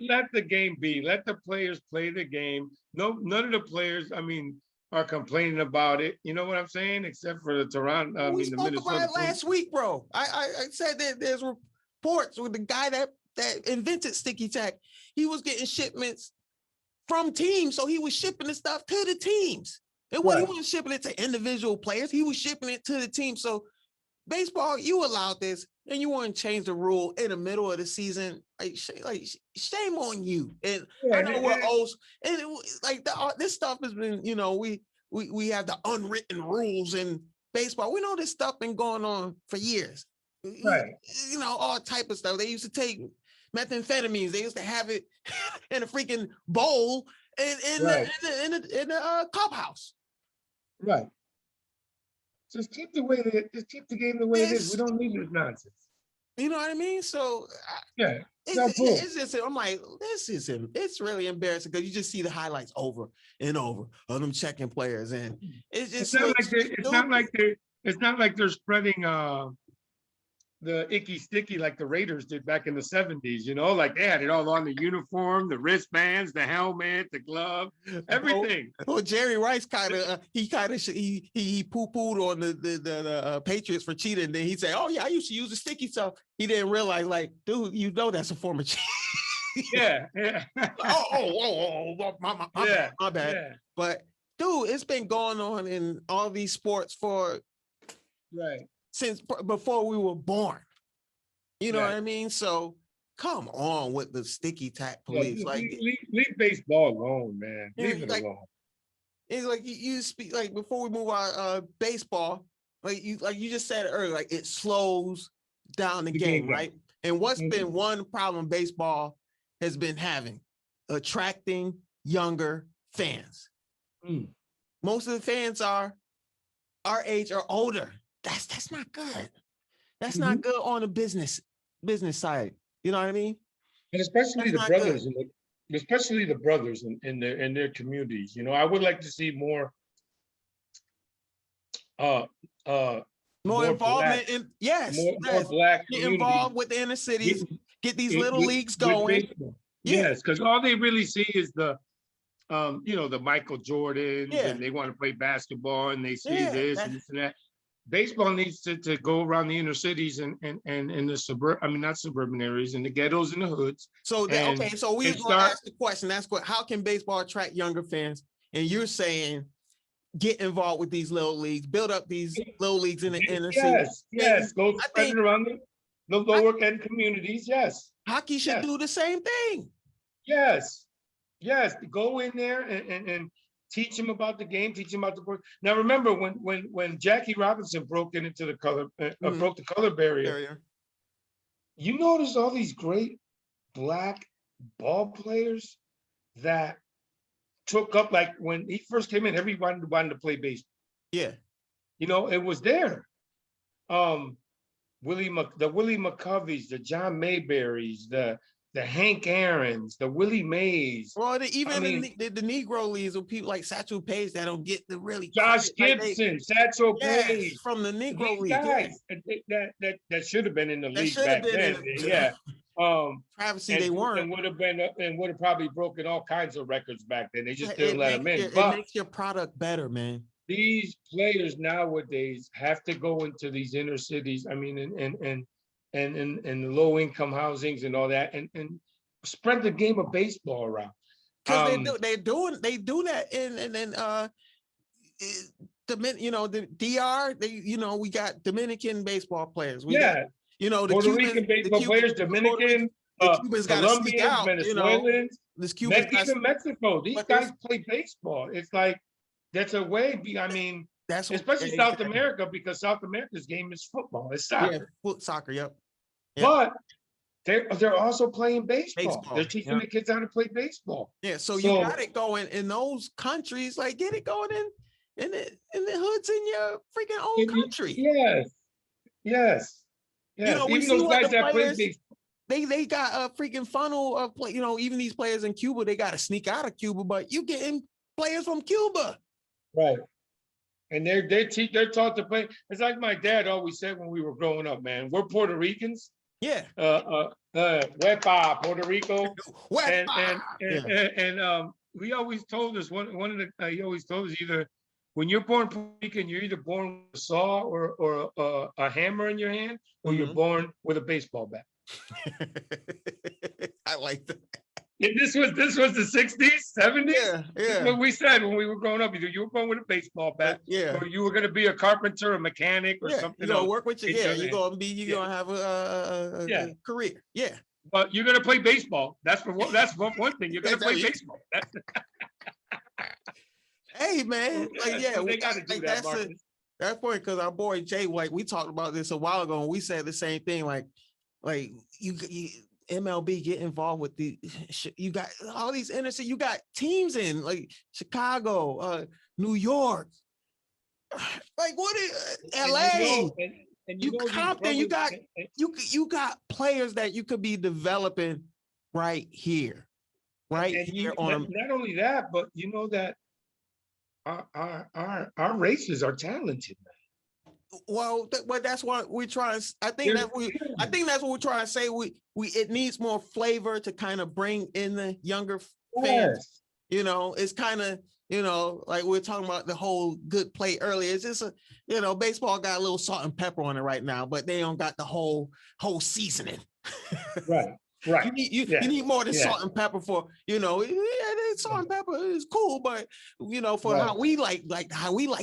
Let the game be. Let the players play the game. No, none of the players, I mean, are complaining about it. You know what I'm saying? Except for the Toronto. We spoke about it last week, bro. I said that there's reports with the guy that invented sticky tack. He was getting shipments from teams, so he was shipping the stuff to the teams. And when he wasn't shipping it to individual players, he was shipping it to the team. So baseball, you allowed this, and you want to change the rule in the middle of the season. Like shame on you. And I know we're old, and this stuff has been, you know, we have the unwritten rules in baseball. We know this stuff been going on for years. Right. You know, all type of stuff. They used to take methamphetamines. They used to have it in a freaking bowl in the clubhouse. Right. Just keep the way that. Just keep the game the way it is. We don't need this nonsense. You know what I mean? So it's just, I'm like, it's really embarrassing because you just see the highlights over and over of them checking players, and it's just it's not like they're spreading the icky sticky like the Raiders did back in the 70s, you know, like they had it all on the uniform, the wristbands, the helmet, the glove, everything. Well, Jerry Rice he poo-pooed on the Patriots for cheating, and then he said, "Oh yeah, I used to use the sticky stuff." He didn't realize, like, dude, you know that's a form of cheat. Yeah. My bad. Yeah. But dude, it's been going on in all these sports since before we were born. You know what I mean? So come on with the sticky tack, police. Leave baseball alone, man. Leave it alone. It's like you speak, like, before we move on, baseball, like you just said earlier, like it slows down the game, right? And what's been one problem baseball has been having? Attracting younger fans. Most of the fans are our age or older. That's not good. That's not good on the business side. You know what I mean? And especially the brothers, in their communities. You know, I would like to see more involvement more black get involved with the inner cities, get these little leagues going. Yes, because all they really see is the the Michael Jordans, and they want to play basketball, and they see this and this and that. Baseball needs to go around the inner cities and the not suburban areas, and the ghettos and the hoods. So we're going to ask the question. How can baseball attract younger fans? And you're saying get involved with these little leagues, build up these little leagues in the inner city. Yes. Go spread it around the lower end communities. Yes. Hockey should do the same thing. Yes. Go in there and teach him about the game, teach him about the sport. Now remember when Jackie Robinson broke into the broke the color barrier. You notice all these great black ball players that took up, like when he first came in, everyone wanted to play baseball. Yeah. You know, it was there. The Willie McCoveys, the John Mayberries, the Hank Aarons, the Willie Mays. Well, the Negro leagues with people like Satchel Paige that don't get the really Josh Gibson, Satchel Paige from the Negro league. Guys that should have been in the league back then. Travesty, they weren't. And would have probably broken all kinds of records back then. They just didn't let them in. It makes your product better, man. These players nowadays have to go into these inner cities. I mean, and low income housings and all that, and spread the game of baseball around. Because they do that the DR. We got Dominican baseball players. The Puerto Rican baseball players, Dominican, Colombians, Venezuelans, even Mexico. These guys play baseball. It's like That's a way. I mean, especially South America, because South America's game is football. It's soccer. Yeah, soccer. Yep. But they're also playing baseball. They're teaching the kids how to play baseball. Yeah. So you got it going in those countries. Like, get it going in the hoods in your freaking own country. Yes. You know, even those guys that play baseball. They got a freaking funnel of play. You know, even these players in Cuba, they got to sneak out of Cuba, but you getting players from Cuba, right? And they're taught to play. It's like my dad always said when we were growing up, man. We're Puerto Ricans. Yeah. Wepa, Puerto Rico. Wepa. And we always told us he always told us either when you're born Puerto Rican, you're either born with a saw or a hammer in your hand, or you're born with a baseball bat. I like that. This was the 60s, 70s. Yeah. That's what we said when we were growing up. Either you were born with a baseball bat, or you were going to be a carpenter, a mechanic, or something. You're gonna work with your you're gonna have a career. Yeah. But you're gonna play baseball. That's one thing. You're gonna play baseball. Hey man, they got to do that. That's point, because our boy Jay, like, we talked about this a while ago, and we said the same thing. Like you MLB get involved with you got all these inner city, you got teams in like Chicago, New York, like what is LA? You Compton, you got players that you could be developing right here. Not only that, but you know that our races are talented, man. Well, that's what we're trying to. I think that's what we're trying to say. It needs more flavor to kind of bring in the younger fans. You know, it's kind of, you know, like we we're talking about the whole good play earlier. It's just baseball got a little salt and pepper on it right now, but they don't got the whole seasoning. Right. You need more than salt and pepper for, salt and pepper is cool, but for how we like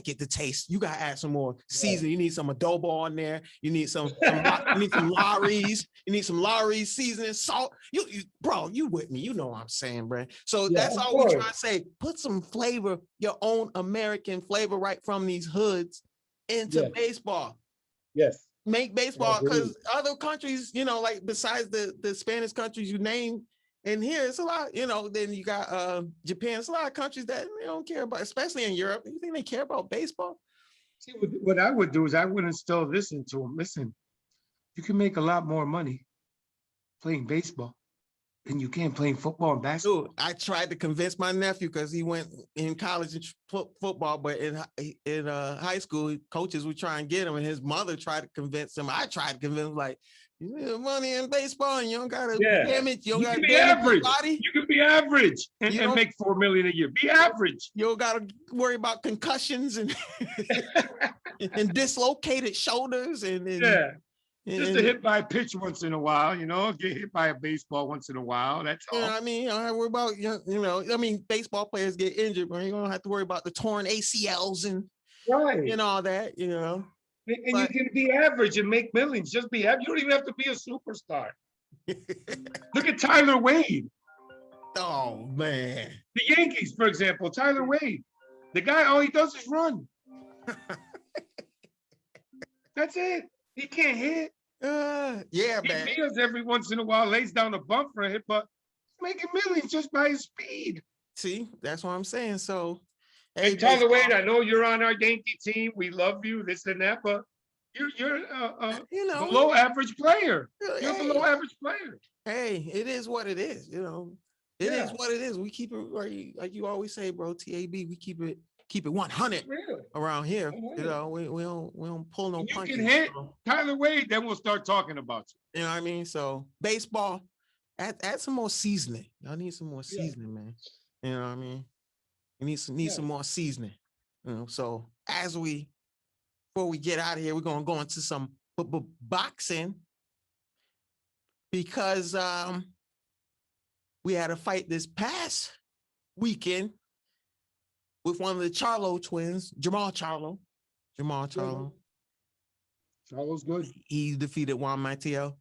it to taste, you gotta add some more seasoning. You need some adobo on there. You need some Lawry's. You need some Lawry's seasoning, salt. Bro, you with me? You know what I'm saying, bro. So that's all we try to say. Put some flavor, your own American flavor, right from these hoods into baseball. Yes. Make baseball, because other countries, like besides the Spanish countries you name, and here it's a lot, then you got Japan. It's a lot of countries that they don't care about, especially in Europe. You think they care about baseball? See, what I would do is I would instill this into them. Listen, you can make a lot more money playing baseball than you can playing football and basketball. Dude, I tried to convince my nephew, because he went in college in football, but in high school, coaches would try and get him, and his mother tried to convince him. I tried to convince him, like, you need money in baseball, and you don't gotta damage. You don't gotta be average. You can be average and make $4 million a year. Be average. You don't gotta worry about concussions and and dislocated shoulders just to hit by a pitch once in a while, get hit by a baseball once in a while. That's all. I mean, you don't have to worry about, baseball players get injured, but you don't have to worry about the torn ACLs and all that, And you can be average and make millions. Just be average. You don't even have to be a superstar. Look at Tyler Wade. Oh, man. The Yankees, for example, Tyler Wade. The guy, all he does is run. That's it. He can't hit. Man. He feels every once in a while, lays down a bump for a hit, but he's making millions just by his speed. See, that's what I'm saying. So, hey, Tyler Wade, I know you're on our Yankee team. We love you, this and that, but you're a below average player. You're a below average player. Hey, it is what it is. It is what it is. We keep it, like you always say, bro. TAB, we keep it 100 around here. We don't pull no punches. You can hit Tyler Wade, then we'll start talking about you. You know what I mean? So baseball, add some more seasoning. Y'all need some more seasoning, man. You know what I mean? You need some more seasoning. So before we get out of here, we're gonna go into some boxing, because we had a fight this past weekend with one of the Charlo twins, Jermall Charlo. Charlo's good. He defeated Juan Montiel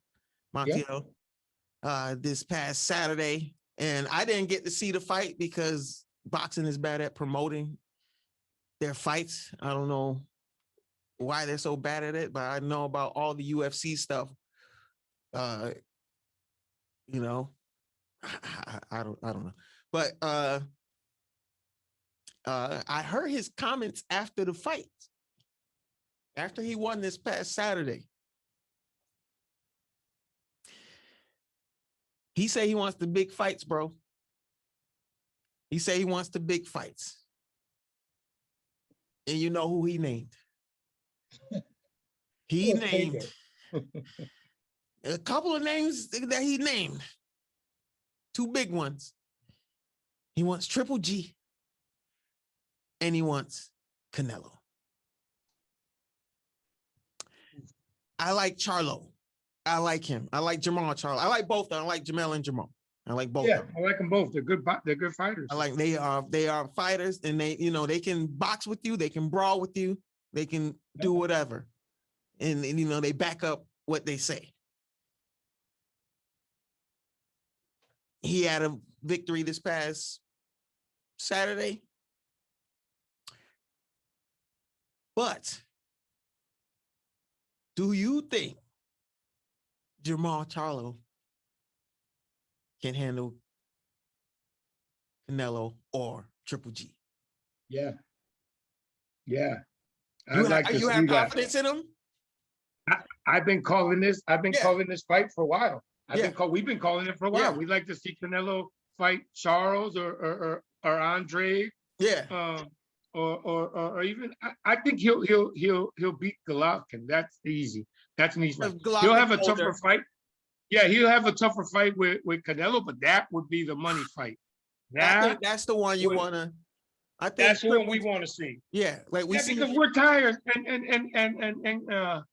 this past Saturday. And I didn't get to see the fight because boxing is bad at promoting their fights. I don't know why they're so bad at it, but I know about all the UFC stuff. You know, I don't know. But I heard his comments after the fight, after he won this past Saturday. He said he wants the big fights, bro. He said he wants the big fights. And you know who he named? He named a couple of names that he named. Two big ones. He wants Triple G and he wants Canelo. I like Charlo. I like him. I like Jermall Charlo. I like both of them. I like Jermall and Jermall. I like both of them. I like them both. They're good. They're good fighters. I like they are fighters, and they can box with you, they can brawl with you, they can do whatever, and they back up what they say. He had a victory this past Saturday, but do you think Jermall Charlo can handle Canelo or Triple G? Yeah. You have confidence in him? I've been calling this. I've been calling this fight for a while. We've been calling it for a while. Yeah. We'd like to see Canelo fight Charles or Andre. Yeah. Or even I think he'll beat Golovkin. That's easy. That's an easy fight. He'll have a tougher fight. Yeah, he'll have a tougher fight with Canelo, but that would be the money fight. I think that's the one you want to. I think that's the one we want to see. Yeah, like we see because we're tired. And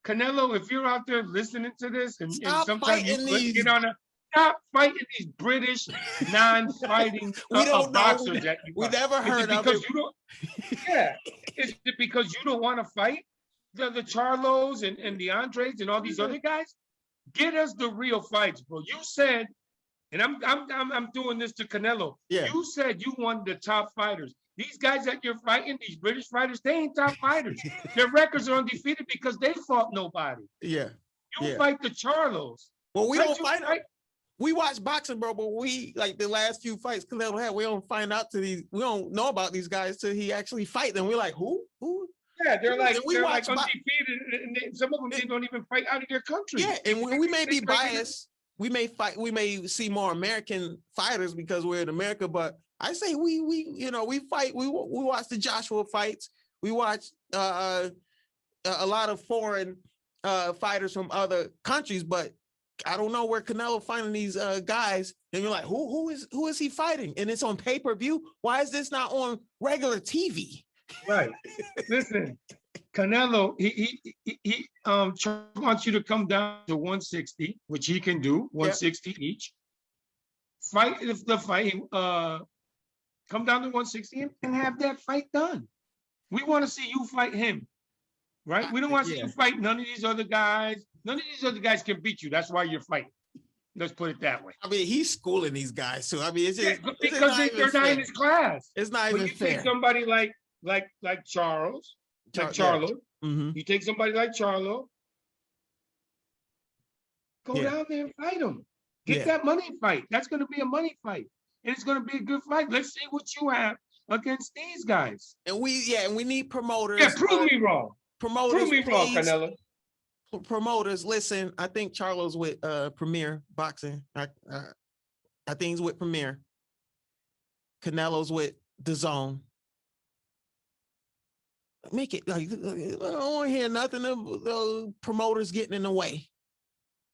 Canelo, if you're out there listening to this, and sometimes you get on stop fighting these British non-fighting boxers that you we never heard of it. Is it because you don't want to fight the Charlos and the Andres and all these other guys? Get us the real fights, bro. You said, and I'm doing this to Canelo. Yeah. You said you wanted the top fighters. These guys that you're fighting, these British fighters, they ain't top fighters. Their records are undefeated because they fought nobody. Yeah. You fight the Charlos. Well, we don't fight. We watch boxing, bro, but we like the last few fights Canelo had. We don't find out we don't know about these guys till he actually fight them. We're like, who? Yeah, they're like undefeated, and some of them they don't even fight out of their country. Yeah, and we may be biased. We may see more American fighters because we're in America, but I say we fight. We watch the Joshua fights. We watch a lot of foreign fighters from other countries, but I don't know where Canelo finding these guys. And you're like, who is he fighting? And it's on pay-per-view. Why is this not on regular TV? Right. Listen, Canelo, he wants you to come down to 160, which he can do, 160 each. Fight if the fight, come down to 160 and have that fight done. We want to see you fight him, right? We don't want to see you fight none of these other guys. None of these other guys can beat you. That's why you're fighting. Let's put it that way. I mean, he's schooling these guys, so I mean, it's just because they're not in his class. It's not even fair. Take somebody like Charles, Charlo. Mm-hmm. You take somebody like Charlo, go down there and fight him. Get that money fight. That's going to be a money fight, and it's going to be a good fight. Let's see what you have against these guys. And we need promoters. Yeah, prove me wrong. Promoters, prove me wrong, Canelo. Promoters, listen. I think Charlo's with Premier Boxing. I think he's with Premier. Canelo's with DAZN. Make it like I don't want to hear nothing of promoters getting in the way.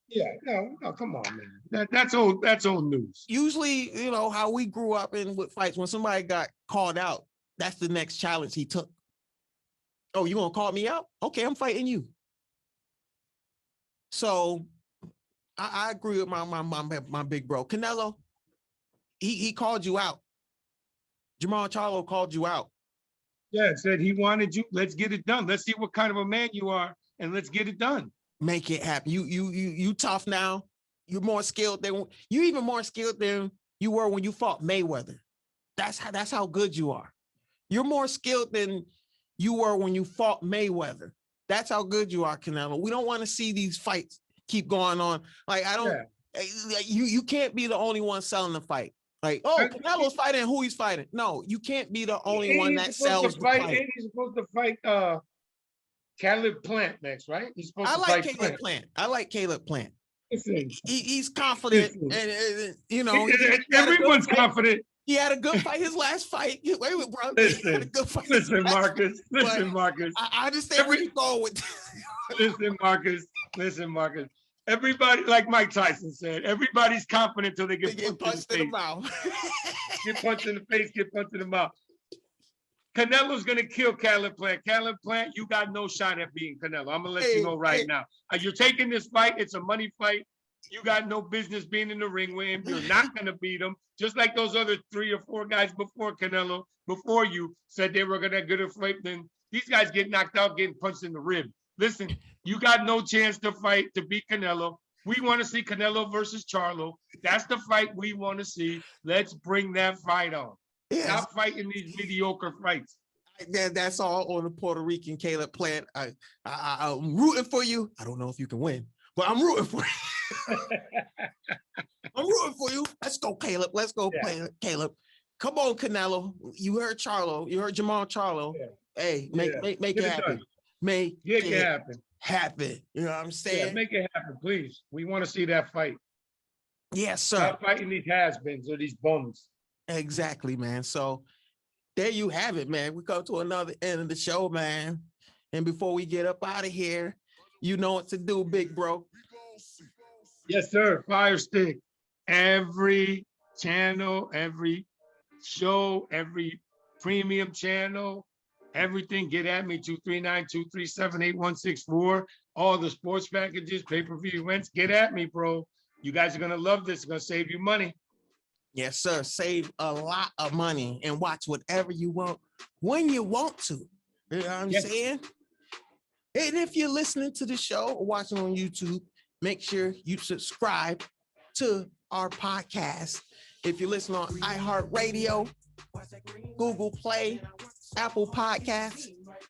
Yeah, no, come on, man. That's old news. Usually, how we grew up with fights. When somebody got called out, that's the next challenge he took. Oh, you gonna call me out? Okay, I'm fighting you. So, I agree with my big bro Canelo. He called you out. Jermall Charlo called you out. Yeah, said he wanted you. Let's get it done. Let's see what kind of a man you are, and let's get it done. Make it happen. You tough now. You're more skilled than you even more skilled than you were when you fought Mayweather. That's how good you are. You're more skilled than you were when you fought Mayweather. That's how good you are, Canelo. We don't want to see these fights keep going on. Like, I don't, you can't be the only one selling the fight. Like, oh, Canelo's fighting, who he's fighting. No, you can't be the only one that sells the fight. And he's supposed to fight Caleb Plant next, right? He's supposed to like fight Caleb Plant. I like Caleb Plant. Listen, he's confident, and you know, everyone's confident. He had a good fight. His last fight. Wait, bro. Listen, Marcus. I understand where you're going with this. Listen, Marcus. Everybody, like Mike Tyson said, everybody's confident till they get punched in the mouth. Get punched in the face, get punched in the mouth. Canelo's going to kill Caleb Plant. Caleb Plant, you got no shot at beating Canelo. I'm going to let you know right now. You're taking this fight. It's a money fight. You got no business being in the ring with him. You're not going to beat him. Just like those other 3 or 4 guys before Canelo, before you, said they were going to get a fight. Then these guys get knocked out, getting punched in the rib. Listen, you got no chance to fight to beat Canelo. We want to see Canelo versus Charlo. That's the fight we want to see. Let's bring that fight on. Yes. Stop fighting these mediocre fights. That's all on the Puerto Rican Caleb Plant. I'm rooting for you. I don't know if you can win, but I'm rooting for you. I'm rooting for you. Let's go, Caleb. Let's go, Caleb. Come on, Canelo. You heard Charlo. You heard Jermall Charlo. Yeah. Hey, make it happen. Make it happen. You know what I'm saying? Yeah, make it happen, please. We want to see that fight. Yes, sir. Stop fighting these has-beens or these bums. Exactly, man. So there you have it, man. We come to another end of the show, man. And before we get up out of here, you know what to do, big bro. Yes, sir. Fire stick. Every channel, every show, every premium channel, everything. Get at me, 239-237-8164. All the sports packages, pay-per-view events. Get at me, bro. You guys are going to love this. It's going to save you money. Yes, sir. Save a lot of money and watch whatever you want when you want to. You know what I'm saying? And if you're listening to the show or watching on YouTube, make sure you subscribe to our podcast. If you listen on iHeartRadio, Google Play, Apple Podcasts,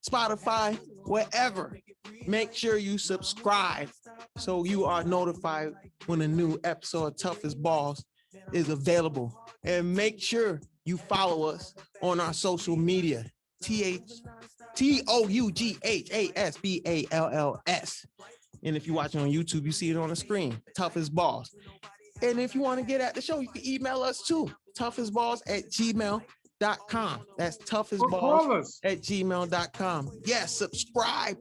Spotify, wherever, make sure you subscribe so you are notified when a new episode of Tough as Balls is available. And make sure you follow us on our social media, TOUGHASBALLS. And if you're watching on YouTube, you see it on the screen, Tough as Balls. And if you want to get at the show, you can email us too, toughasballs@gmail.com. That's toughasballs@gmail.com. Yes, subscribe.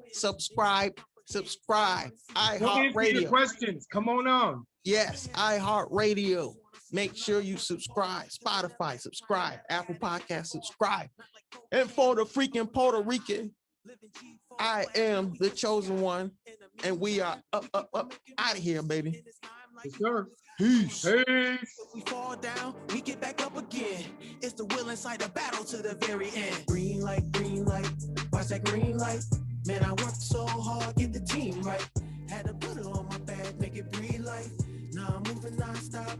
iHeartRadio. Questions. Come on. Yes, iHeartRadio. Make sure you subscribe. Spotify, subscribe. Apple Podcasts, subscribe. And for the freaking Puerto Rican, I am the chosen one. And we are up, out of here, baby. Yes, sir. Peace. We fall down, we get back up again. It's the will inside the battle to the very end. Green light, watch that green light. Man, I worked so hard, get the team right. Had to put it on my back, make it breathe life. Now I'm moving non-stop.